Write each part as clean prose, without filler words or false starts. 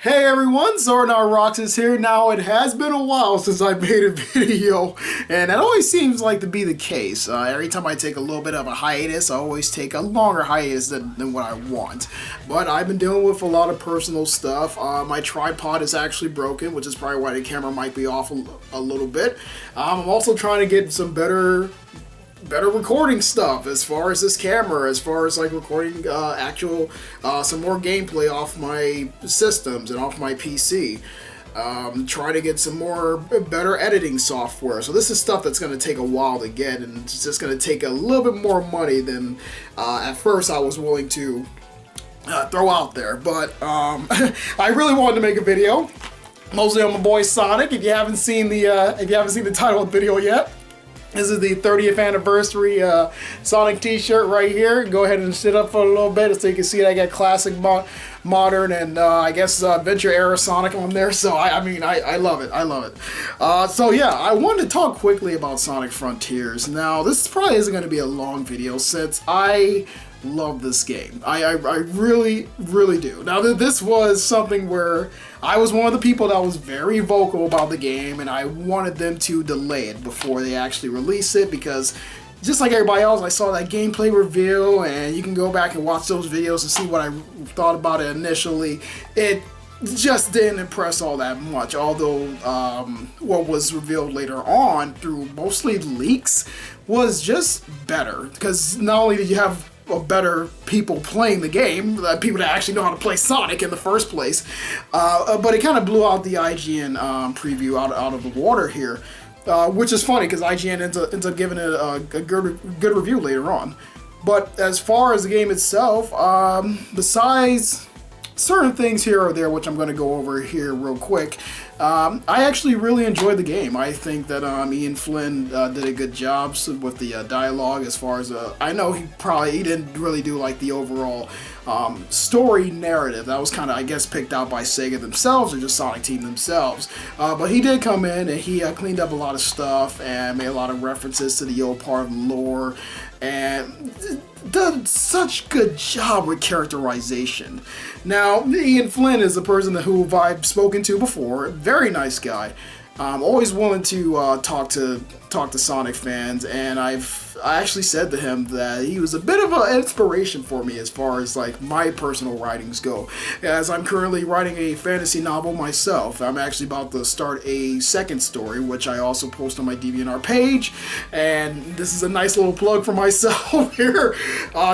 Hey everyone, Zornar Rocks is here. Now, it has been a while since I made a video, and that always seems like to be the case. Every time I take a little bit of a hiatus, I always take a longer hiatus than what I want. But I've been dealing with a lot of personal stuff. My tripod is actually broken, which is probably why the camera might be off a little bit. I'm also trying to get some better recording stuff as far as this camera, as far as like recording actual some more gameplay off my systems and off my PC. Try to get some more better editing software. So this is stuff that's going to take a while to get, and it's just going to take a little bit more money than at first I was willing to throw out there. But I really wanted to make a video, mostly on my boy Sonic. If you haven't seen the title of the video yet. This is the 30th anniversary Sonic t-shirt right here. Go ahead and sit up for a little bit so you can see that I got classic, modern, and I guess adventure era Sonic on there. So I mean I love it. I love it. So yeah, I wanted to talk quickly about Sonic Frontiers. Now this probably isn't going to be a long video since I love this game. I really do. Now this was something where I was one of the people that was very vocal about the game, and I wanted them to delay it before they actually release it, because just like everybody else, I saw that gameplay reveal, and you can go back and watch those videos and see what I thought about it initially. It just didn't impress all that much, although what was revealed later on through mostly leaks was just better, because not only did you have better people playing the game, people that actually know how to play Sonic in the first place, but it kind of blew out the IGN preview out of the water here, which is funny because IGN ends up giving it a good review later on. But as far as the game itself, besides certain things here or there, which I'm going to go over here real quick, I actually really enjoyed the game. I think that Ian Flynn did a good job with the dialogue. As far as I know, he didn't really do like the overall story narrative. That was kind of, I guess, picked out by Sega themselves or just Sonic Team themselves. But he did come in and he cleaned up a lot of stuff and made a lot of references to the old part of the lore, and done such good job with characterization. Now, Ian Flynn is a person who I've spoken to before. Very nice guy. Always willing to talk to Sonic fans, and I actually said to him that he was a bit of an inspiration for me as far as like my personal writings go, as I'm currently writing a fantasy novel myself. I'm actually about to start a second story, which I also post on my DeviantArt page, and this is a nice little plug for myself here.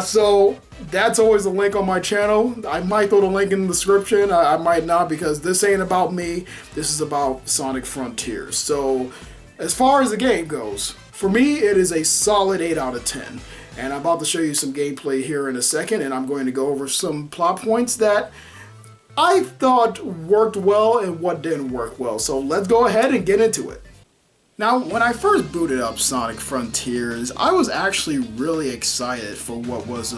So that's always a link on my channel. I might throw the link in the description. I might not, because this ain't about me. This is about Sonic Frontiers. So as far as the game goes, for me it is a solid 8 out of 10. And I'm about to show you some gameplay here in a second, and I'm going to go over some plot points that I thought worked well and what didn't work well. So let's go ahead and get into it. Now, when I first booted up Sonic Frontiers, I was actually really excited for what was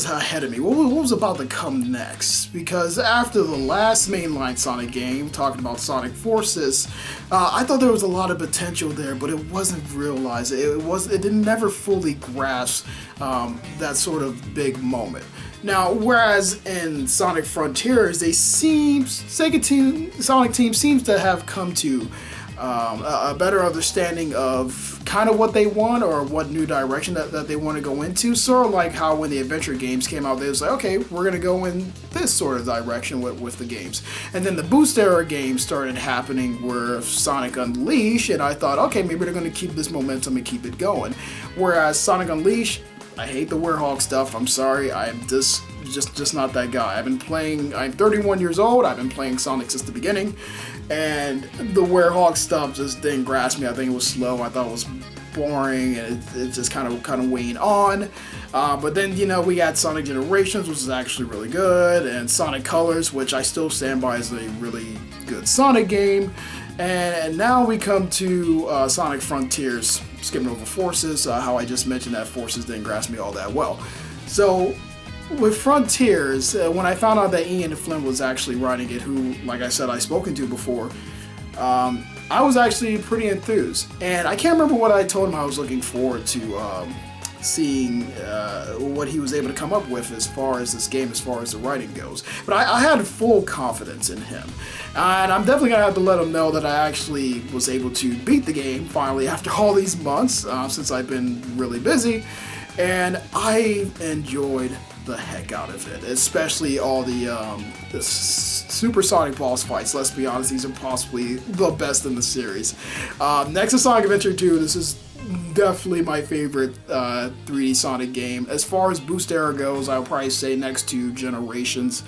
ahead of me, what was about to come next, because after the last mainline Sonic game, talking about Sonic Forces, I thought there was a lot of potential there, but it wasn't realized. It didn't never fully grasp that sort of big moment. Now, whereas in Sonic Frontiers, Sonic Team seems to have come to a better understanding of kind of what they want, or what new direction that they want to go into. Sort of like how when the adventure games came out, they was like, okay, we're going to go in this sort of direction with the games. And then the Boost era games started happening where Sonic Unleashed, and I thought, okay, maybe they're going to keep this momentum and keep it going. Whereas Sonic Unleashed, I hate the Werehog stuff. I'm sorry, I'm just not that guy. I'm 31 years old, I've been playing Sonic since the beginning, and the Werehog stuff just didn't grasp me. I think it was slow, I thought it was boring, and it just kind of waned on. But then, we got Sonic Generations, which is actually really good, and Sonic Colors, which I still stand by as a really good Sonic game. And now we come to Sonic Frontiers, skipping over Forces, how I just mentioned that Forces didn't grasp me all that well. So with Frontiers, when I found out that Ian Flynn was actually writing it, who, like I said, I've spoken to before, I was actually pretty enthused. And I can't remember what I told him I was looking forward to seeing what he was able to come up with as far as this game, as far as the writing goes. But I had full confidence in him. And I'm definitely going to have to let him know that I actually was able to beat the game finally after all these months, since I've been really busy. And I enjoyed the heck out of it, especially all the supersonic boss fights. Let's be honest, these are possibly the best in the series. Next to Sonic Adventure 2, this is definitely my favorite 3D Sonic game. As far as boost era goes, I would probably say next to Generations.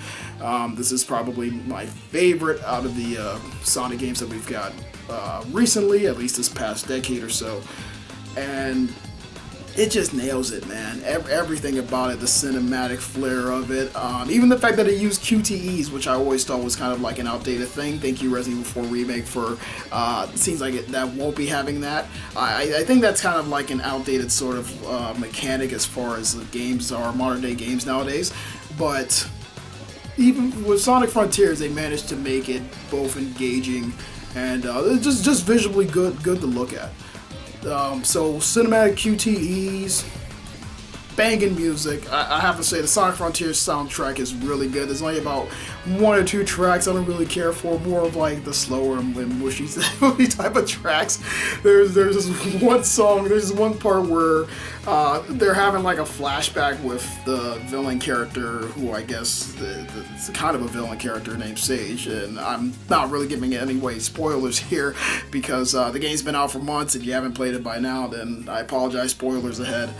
This is probably my favorite out of the Sonic games that we've got recently, at least this past decade or so. And it just nails it, man. Everything about it, the cinematic flair of it, even the fact that it used QTEs, which I always thought was kind of like an outdated thing. Thank you, Resident Evil 4 Remake, for seems like that won't be having that. I think that's kind of like an outdated sort of mechanic as far as the games are, modern day games nowadays. But even with Sonic Frontiers, they managed to make it both engaging and just visually good to look at. So cinematic QTEs, banging music. I have to say the Sonic Frontiers soundtrack is really good. There's only about 1 or 2 tracks I don't really care for, more of like the slower and mushy type of tracks. There's this one song, there's this one part where they're having like a flashback with the villain character, who I guess it's kind of a villain character named Sage, and I'm not really giving any way spoilers here because the game's been out for months. If you haven't played it by now, then I apologize, spoilers ahead.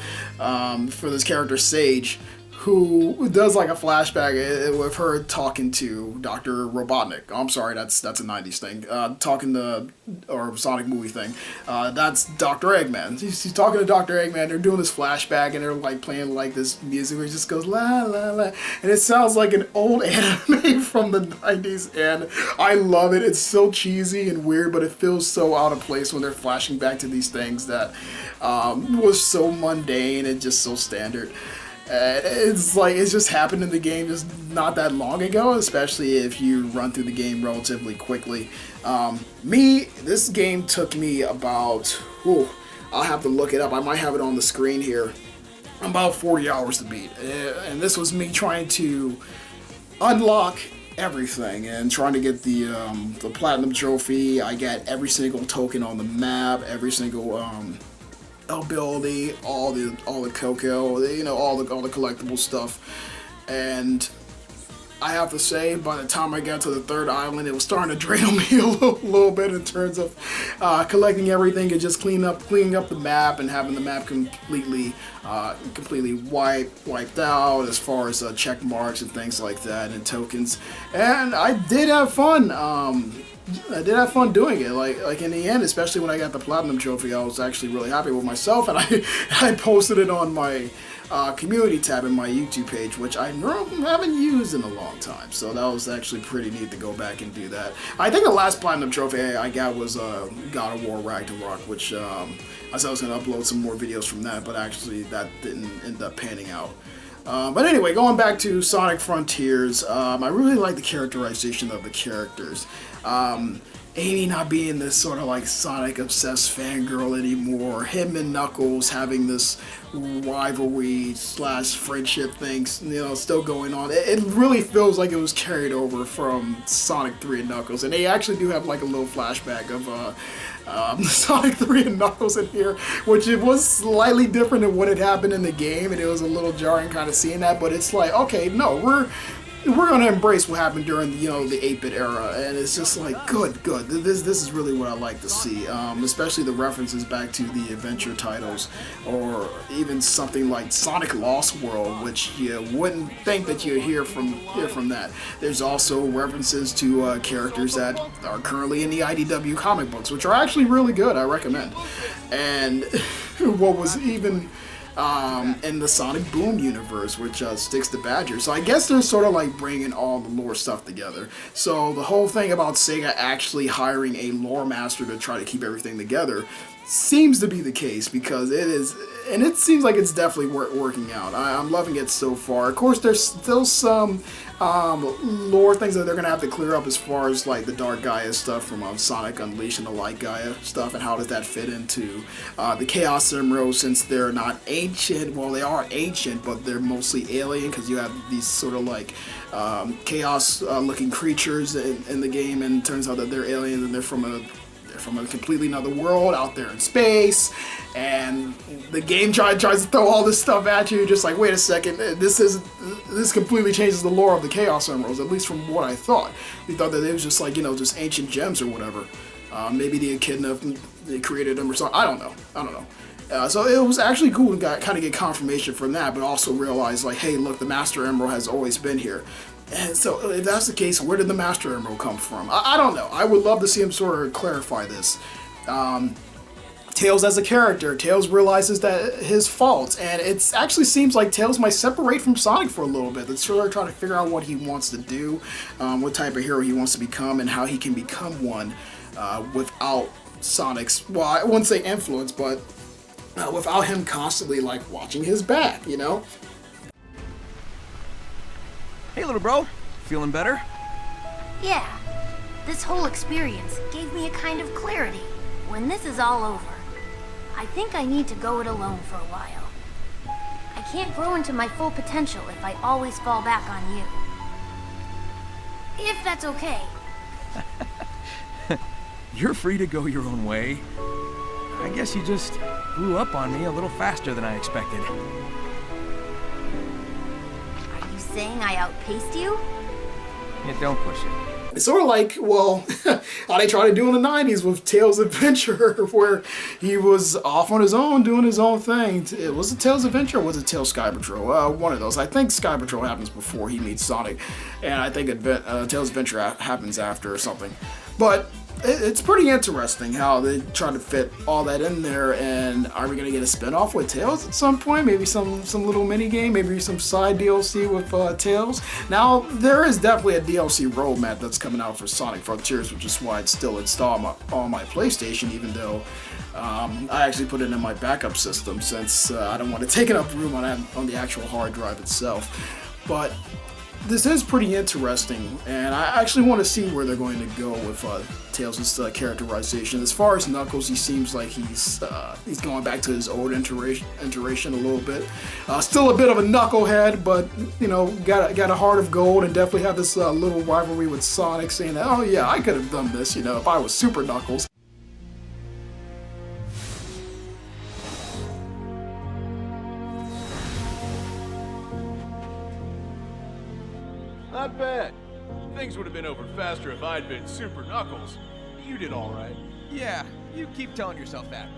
For this character Sage, who does like a flashback with her talking to Dr. Robotnik. Oh, I'm sorry, that's a 90s thing. Talking to, or Sonic movie thing. That's Dr. Eggman. She's talking to Dr. Eggman. They're doing this flashback and they're like playing like this music where it just goes la la la, and it sounds like an old anime from the 90s, and I love it. It's so cheesy and weird, but it feels so out of place when they're flashing back to these things that was so mundane and just so standard. It's like it's just happened in the game just not that long ago, especially if you run through the game relatively quickly. This game took me about, I'll have to look it up. I might have it on the screen here. About 40 hours to beat. And this was me trying to unlock everything and trying to get the platinum trophy. I got every single token on the map, every single ability, all the cocoa, all the collectible stuff. And I have to say, by the time I got to the 3rd island, it was starting to drain on me a little bit in terms of collecting everything and just cleaning up the map and having the map completely wiped out as far as check marks and things like that and tokens. And I did have fun. I did have fun doing it. Like in the end, especially when I got the platinum trophy, I was actually really happy with myself, and I posted it on my community tab in my YouTube page, which I haven't used in a long time. So that was actually pretty neat to go back and do that. I think the last platinum trophy I got was God of War Ragnarok, which I said I was going to upload some more videos from that, but actually that didn't end up panning out. But anyway, going back to Sonic Frontiers, I really like the characterization of the characters. Amy not being this sort of like Sonic obsessed fangirl anymore, him and Knuckles having this rivalry / friendship thing, still going on. It really feels like it was carried over from Sonic 3 and Knuckles, and they actually do have like a little flashback of Sonic 3 and Knuckles in here, which it was slightly different than what had happened in the game, and it was a little jarring kind of seeing that, but it's like, okay, no, we're gonna embrace what happened during the 8-bit era, and it's just like good. This is really what I like to see, especially the references back to the adventure titles, or even something like Sonic Lost World, which you wouldn't think that you'd hear from that. There's also references to characters that are currently in the IDW comic books, which are actually really good. I recommend. And what was even in the Sonic Boom universe, which sticks to Badger. So I guess they're sort of like bringing all the lore stuff together. So the whole thing about Sega actually hiring a lore master to try to keep everything together seems to be the case because it is, and it seems like it's definitely working out. I'm loving it so far. Of course, there's still some lore things that they're gonna have to clear up as far as like the Dark Gaia stuff from Sonic Unleashed and the Light Gaia stuff, and how does that fit into the Chaos Emeralds, since they're not ancient. Well, they are ancient, but they're mostly alien because you have these sort of like chaos looking creatures in the game, and it turns out that they're aliens and they're from a completely another world out there in space, and the game tries to throw all this stuff at you, just like, wait a second, this completely changes the lore of the Chaos Emeralds, at least from what I thought. We thought that it was just like, just ancient gems or whatever. Maybe the Echidna, they created them or something. I don't know. So it was actually cool to kind of get confirmation from that, but also realize like, hey, look, the Master Emerald has always been here. And so, if that's the case, where did the Master Emerald come from? I don't know. I would love to see him sort of clarify this. Tails as a character, Tails realizes that his faults, and it actually seems like Tails might separate from Sonic for a little bit. It's sort of trying to figure out what he wants to do, what type of hero he wants to become, and how he can become one without Sonic's, well, I wouldn't say influence, but without him constantly like watching his back, Hey, little bro. Feeling better? Yeah. This whole experience gave me a kind of clarity. When this is all over, I think I need to go it alone for a while. I can't grow into my full potential if I always fall back on you. If that's okay. You're free to go your own way. I guess you just grew up on me a little faster than I expected. Saying I outpaced you? Yeah, don't push it. It's sort of like, well, how they tried to do in the 90s with Tails' Adventure, where he was off on his own, doing his own thing. Was it Tails' Adventure or was it Tails Sky Patrol? One of those. I think Sky Patrol happens before he meets Sonic, and I think Tails' Adventure happens after or something. But it's pretty interesting how they try to fit all that in there. And are we going to get a spin-off with Tails at some point? Maybe some little mini game, maybe some side DLC with Tails. Now, there is definitely a DLC roadmap that's coming out for Sonic Frontiers, which is why it's still installed on my PlayStation, even though I actually put it in my backup system, since I don't want to take up room on the actual hard drive itself. But this is pretty interesting, and I actually want to see where they're going to go with Tails' characterization. As far as Knuckles, he seems like he's going back to his old iteration a little bit. Still a bit of a knucklehead, but got a heart of gold, and definitely have this little rivalry with Sonic, saying that, oh yeah, I could have done this, if I was Super Knuckles. Not bad. Things would have been over faster if I'd been Super Knuckles. You did all right. Yeah, you keep telling yourself that.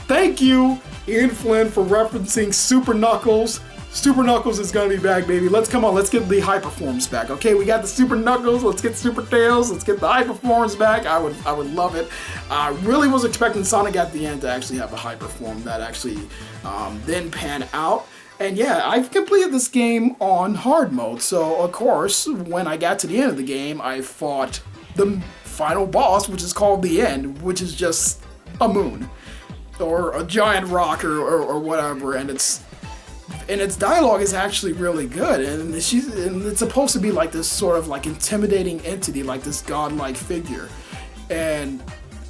Thank you, Ian Flynn, for referencing Super Knuckles. Super Knuckles is gonna be back, baby. Let's get the high performance back. Okay, we got the Super Knuckles. Let's get Super Tails. Let's get the high performance back. I would love it. I really was expecting Sonic at the end to actually have a high perform that actually then pan out. And yeah, I've completed this game on hard mode, so of course, when I got to the end of the game, I fought the final boss, which is called the End, which is just a moon, or a giant rock, or whatever, and its dialogue is actually really good, and it's supposed to be like this sort of like intimidating entity, like this godlike figure, and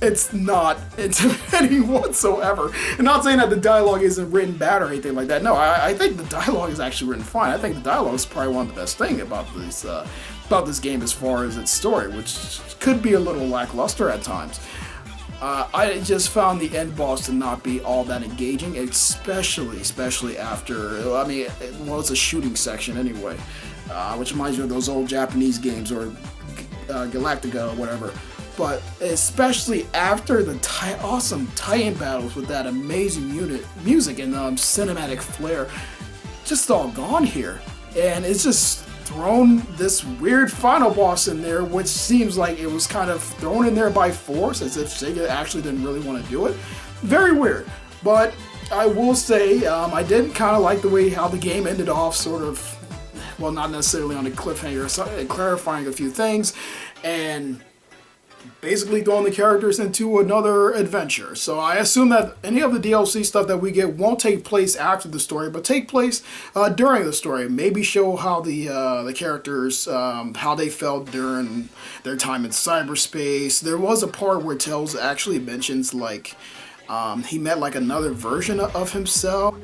it's not intimidating whatsoever. I'm not saying that the dialogue isn't written bad or anything like that. No, I think the dialogue is actually written fine. I think the dialogue is probably one of the best things about this game as far as its story, which could be a little lackluster at times. I just found the end boss to not be all that engaging, especially after, it's a shooting section anyway, which reminds me of those old Japanese games, or Galactica or whatever. But especially after the awesome Titan battles with that amazing music and cinematic flair, just all gone here. And it's just thrown this weird final boss in there, which seems like it was kind of thrown in there by force, as if Sega actually didn't really want to do it. Very weird. But I will say, I did kind of like the way how the game ended off, sort of, well, not necessarily on a cliffhanger, clarifying a few things, and basically throwing the characters into another adventure. So I assume that any of the DLC stuff that we get won't take place after the story, but take place during the story. Maybe show how the characters, how they felt during their time in cyberspace. There was a part where Tails actually mentions like he met like another version of himself.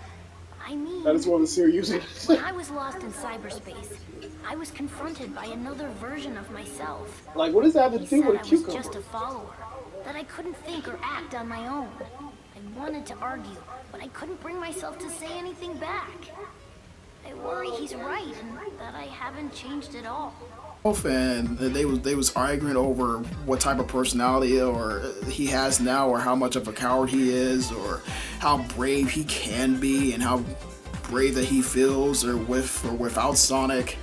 I mean, That is one of the series using. when I was lost in cyberspace, I was confronted by another version of myself. Like, what does that have to He do said with a I was cucumber? just a follower, that I couldn't think or act on my own. I wanted to argue, but I couldn't bring myself to say anything back. I worry he's right and that I haven't changed at all. And they was arguing over what type of personality or he has now, or how much of a coward he is, or how brave he can be, and how brave that he feels, or with or without Sonic.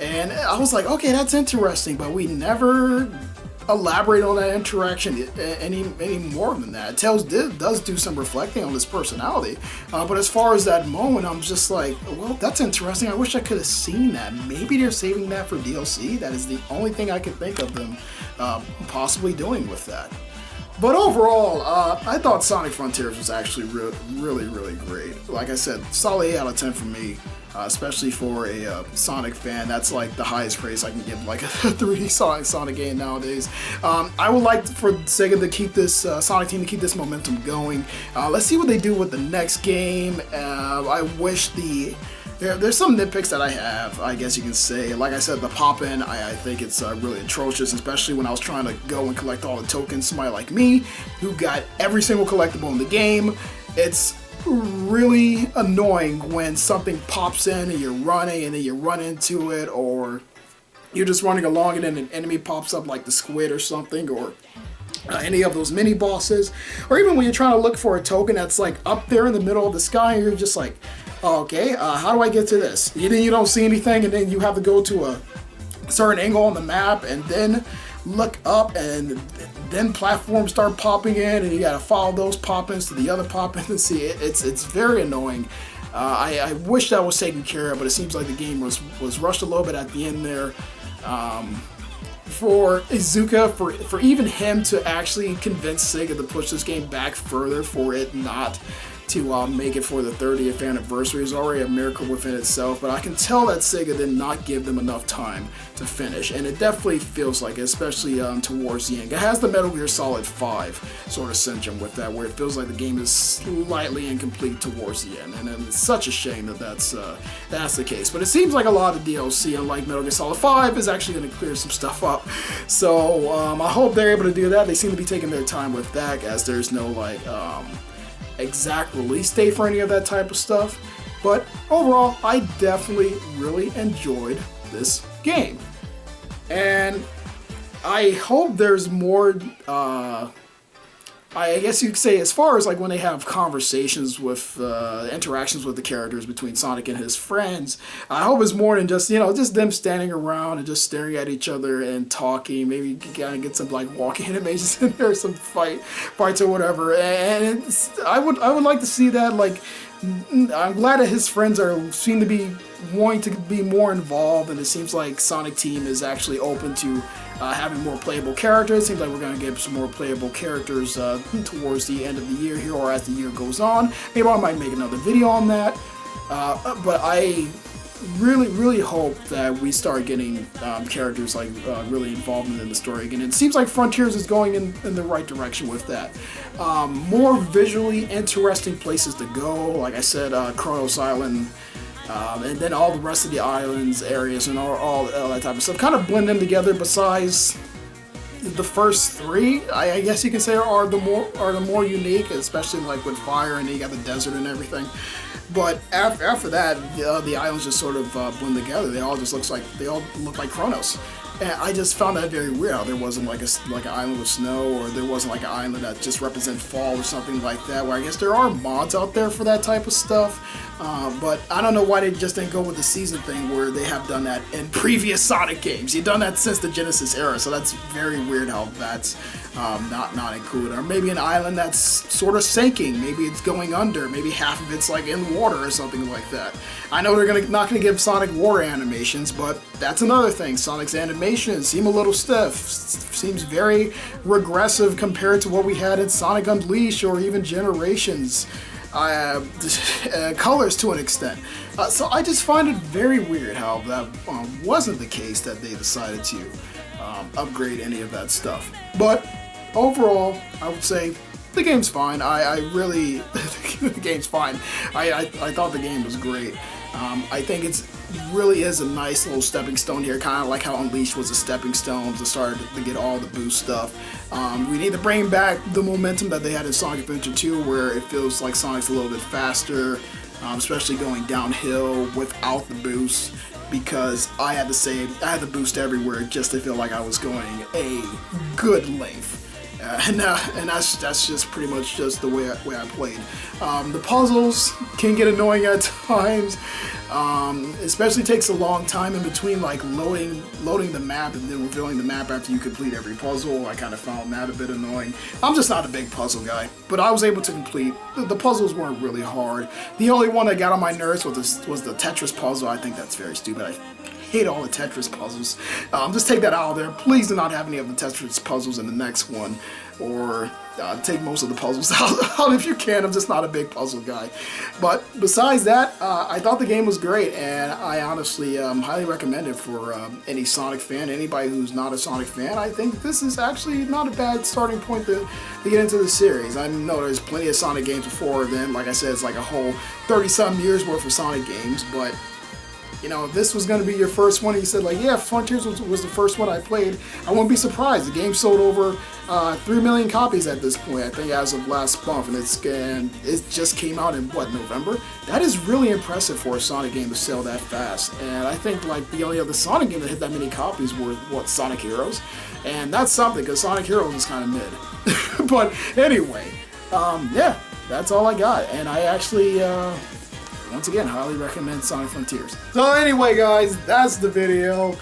And I was like, okay, that's interesting, but we never elaborate on that interaction any more than that. Tails does do some reflecting on his personality, but as far as that moment, I'm just like, well, that's interesting. I wish I could have seen that. Maybe they're saving that for DLC. That is the only thing I could think of them possibly doing with that. But overall, I thought Sonic Frontiers was actually really great. Like I said, solid 8 out of 10 for me. Especially for a Sonic fan, that's like the highest praise I can give like a 3D Sonic game nowadays. I would like for Sega to keep this Sonic team to keep this momentum going. Let's see what they do with the next game. I wish there's some nitpicks that I have, I guess you can say. Like I said, the pop-in, I think it's really atrocious, especially when I was trying to go and collect all the tokens. Somebody like me, who got every single collectible in the game, it's really annoying when something pops in and you're running and then you run into it, or you're just running along and then an enemy pops up like the squid or something, or any of those mini bosses, or even when you're trying to look for a token that's like up there in the middle of the sky and you're just like, okay, how do I get to this? And then you don't see anything, and then you have to go to a certain angle on the map and then look up, and then platforms start popping in and you gotta follow those pop-ins to the other pop-ins and see it. It's very annoying. I wish that was taken care of, but it seems like the game was rushed a little bit at the end there. For Izuka, for even him to actually convince Sega to push this game back further, for it not to make it for the 30th anniversary is already a miracle within itself, but I can tell that Sega did not give them enough time to finish, and it definitely feels like it, especially towards the end. It has the Metal Gear Solid 5 sort of syndrome with that, where it feels like the game is slightly incomplete towards the end, and it's such a shame that that's the case. But it seems like a lot of DLC, unlike Metal Gear Solid 5, is actually going to clear some stuff up. So I hope they're able to do that. They seem to be taking their time with that, as there's no like exact release date for any of that type of stuff. But overall, I definitely really enjoyed this game, and I hope there's more I guess you could say, as far as like when they have conversations with interactions with the characters between Sonic and his friends, I hope it's more than just, just them standing around and just staring at each other and talking. Maybe kind of get some like walking animations in there, some fights or whatever. And I would like to see that. Like, I'm glad that his friends seem to be wanting to be more involved, and it seems like Sonic Team is actually open to having more playable characters. It seems like we're going to get some more playable characters towards the end of the year here, or as the year goes on. Maybe I might make another video on that. But I really hope that we start getting characters like really involved in the story again. It seems like Frontiers is going in the right direction with that. More visually interesting places to go. Like I said, Kronos Island. And then all the rest of the islands, areas, and all that type of stuff kind of blend in together. Besides the first three, I guess you can say are the more unique, especially like with fire, and then you got the desert and everything. But after that, the islands just sort of blend together. They all look like Kronos. And I just found that very weird how there wasn't like an island with snow, or there wasn't like an island that just represents fall or something like that, where I guess there are mods out there for that type of stuff. But I don't know why they just didn't go with the season thing, where they have done that in previous Sonic games. You've done that since the Genesis era, so that's very weird how that's not included. Or maybe an island that's sort of sinking, maybe it's going under, maybe half of it's like in water or something like that. I know they're not gonna give Sonic water animations, but that's another thing. Sonic's animations seem a little stiff. Seems very regressive compared to what we had in Sonic Unleashed or even Generations. Colors to an extent. So I just find it very weird how that wasn't the case, that they decided to upgrade any of that stuff. But overall, I would say the game's fine. I really, the game's fine. I thought the game was great. I think it's really is a nice little stepping stone here, kind of like how Unleashed was a stepping stone to start to get all the boost stuff. We need to bring back the momentum that they had in Sonic Adventure 2, where it feels like Sonic's a little bit faster, especially going downhill without the boost, because I had to say I had the boost everywhere just to feel like I was going a good length. And that's just pretty much just the way I played. The puzzles can get annoying at times. Especially takes a long time in between, like loading the map and then revealing the map after you complete every puzzle. I kind of found that a bit annoying. I'm just not a big puzzle guy, but I was able to complete. The puzzles weren't really hard. The only one that got on my nerves was the Tetris puzzle. I think that's very stupid. I hate all the Tetris puzzles. Just take that out of there. Please do not have any of the Tetris puzzles in the next one, or take most of the puzzles out if you can. I'm just not a big puzzle guy. But besides that, I thought the game was great, and I honestly highly recommend it for any Sonic fan, anybody who's not a Sonic fan. I think this is actually not a bad starting point to get into the series. I know there's plenty of Sonic games before then. Like I said, it's like a whole 30-some years worth of Sonic games, but you know, if this was going to be your first one, and you said like, yeah, Frontiers was the first one I played, I wouldn't be surprised. The game sold over 3 million copies at this point, I think, as of last month, and it just came out in, what, November? That is really impressive for a Sonic game to sell that fast, and I think like the only other Sonic game that hit that many copies were, what, Sonic Heroes? And that's something, because Sonic Heroes is kind of mid. But anyway, yeah, that's all I got, and I actually, once again, highly recommend Sonic Frontiers. So anyway, guys, that's the video.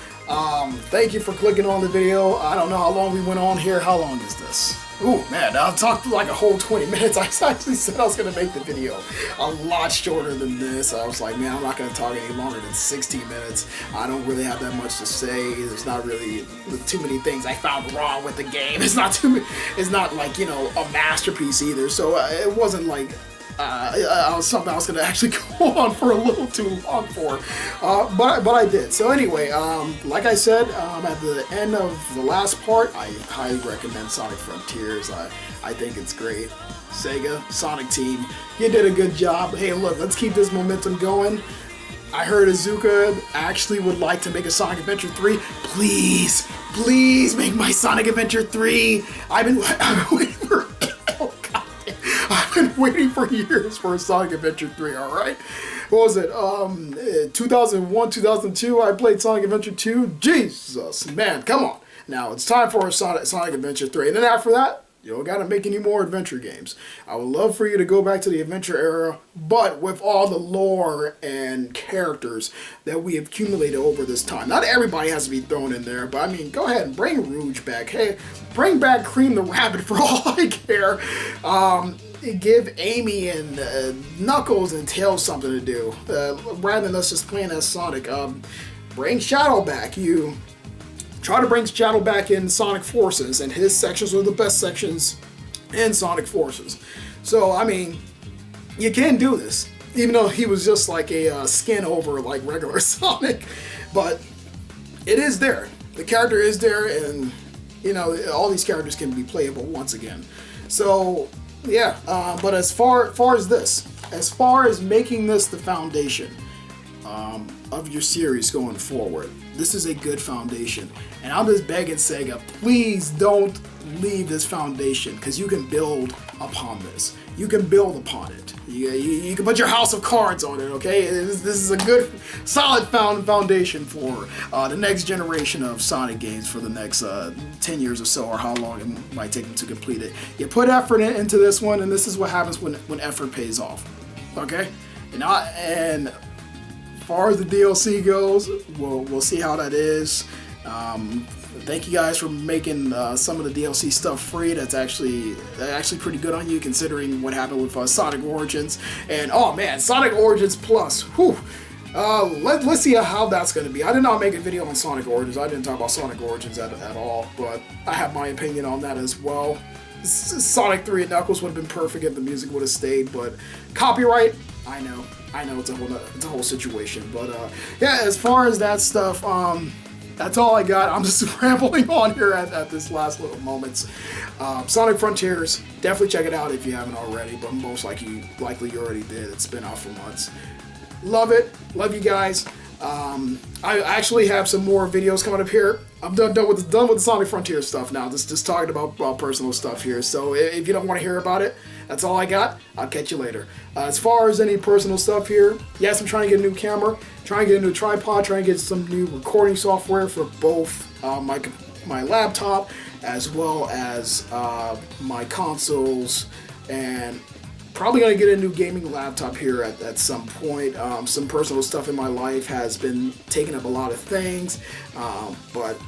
Thank you for clicking on the video. I don't know how long we went on here. How long is this? Ooh, man, I've talked like a whole 20 minutes. I actually said I was going to make the video a lot shorter than this. I was like, man, I'm not going to talk any longer than 16 minutes. I don't really have that much to say. There's not really too many things I found wrong with the game. It's not like, you know, a masterpiece either. So it wasn't like something I was going to actually go on for a little too long for, but I did. So anyway, like I said, at the end of the last part, I highly recommend Sonic Frontiers. I think it's great. Sega, Sonic Team, you did a good job. Hey, look, let's keep this momentum going. I heard Azuka actually would like to make a Sonic Adventure 3. Please, please make my Sonic Adventure 3. I've been waiting for... I've been waiting for years for a Sonic Adventure 3, alright? What was it? 2001, 2002, I played Sonic Adventure 2. Jesus, man, come on. Now, it's time for a Sonic Adventure 3. And then after that, you don't gotta make any more adventure games. I would love for you to go back to the adventure era, but with all the lore and characters that we have accumulated over this time. Not everybody has to be thrown in there, but I mean, go ahead and bring Rouge back. Hey, bring back Cream the Rabbit for all I care. Give Amy and Knuckles and Tails something to do, rather than us just playing as Sonic. Bring Shadow back. You try to bring Shadow back in Sonic Forces, and his sections are the best sections in Sonic Forces. So, I mean, you can do this, even though he was just like a skin over like regular Sonic, but it is there. The character is there, and, you know, all these characters can be playable once again. So, yeah, but as far as this, as far as making this the foundation of your series going forward, this is a good foundation. And I'm just begging Sega, please don't leave this foundation, because you can build upon this. You can build upon it. You can put your house of cards on it, okay? This is a good, solid foundation for the next generation of Sonic games for the next 10 years or so, or how long it might take them to complete it. You put effort into this one, and this is what happens when effort pays off, okay? And as far as the DLC goes, we'll see how that is. Thank you guys for making some of the DLC stuff free. That's actually pretty good on you, considering what happened with Sonic Origins. And oh man, Sonic Origins Plus, whew, Let's see how that's going to be. I did not make a video on Sonic Origins. I didn't talk about Sonic Origins at all, but I have my opinion on that as well. Sonic 3 and Knuckles would have been perfect if the music would have stayed, but copyright, I know it's a whole situation. But yeah, as far as that stuff, that's all I got. I'm just rambling on here at this last little moments. Sonic Frontiers, definitely check it out if you haven't already, but most likely you already did. It's been out for months. Love it. Love you guys. I actually have some more videos coming up here. I'm done with the Sonic Frontier stuff now. Just talking about personal stuff here. So if you don't want to hear about it, that's all I got. I'll catch you later. As far as any personal stuff here, yes, I'm trying to get a new camera, trying to get a new tripod, trying to get some new recording software for both my laptop as well as my consoles, and probably going to get a new gaming laptop here at some point. Some personal stuff in my life has been taking up a lot of things, but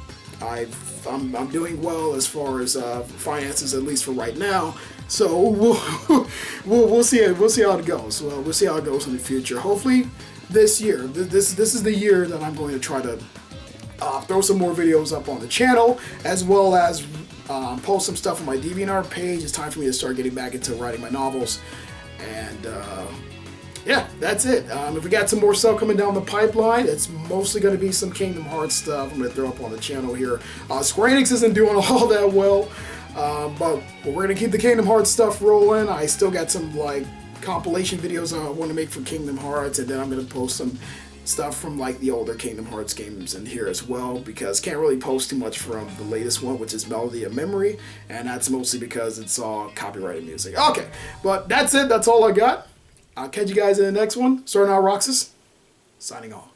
I'm doing well as far as finances, at least for right now. So we'll see how it goes. We'll see how it goes in the future. Hopefully this year, this is the year that I'm going to try to throw some more videos up on the channel, as well as post some stuff on my DeviantArt page. It's time for me to start getting back into writing my novels. And yeah, that's it. If we got some more stuff coming down the pipeline, it's mostly going to be some Kingdom Hearts stuff I'm going to throw up on the channel here. Square Enix isn't doing all that well, but we're going to keep the Kingdom Hearts stuff rolling. I still got some like compilation videos I want to make for Kingdom Hearts, and then I'm going to post some stuff from like the older Kingdom Hearts games in here as well, because can't really post too much from the latest one, which is Melody of Memory, and that's mostly because it's all copyrighted music. Okay, but that's it. That's all I got. I'll catch you guys in the next one. Sorry now, Roxas. Signing off.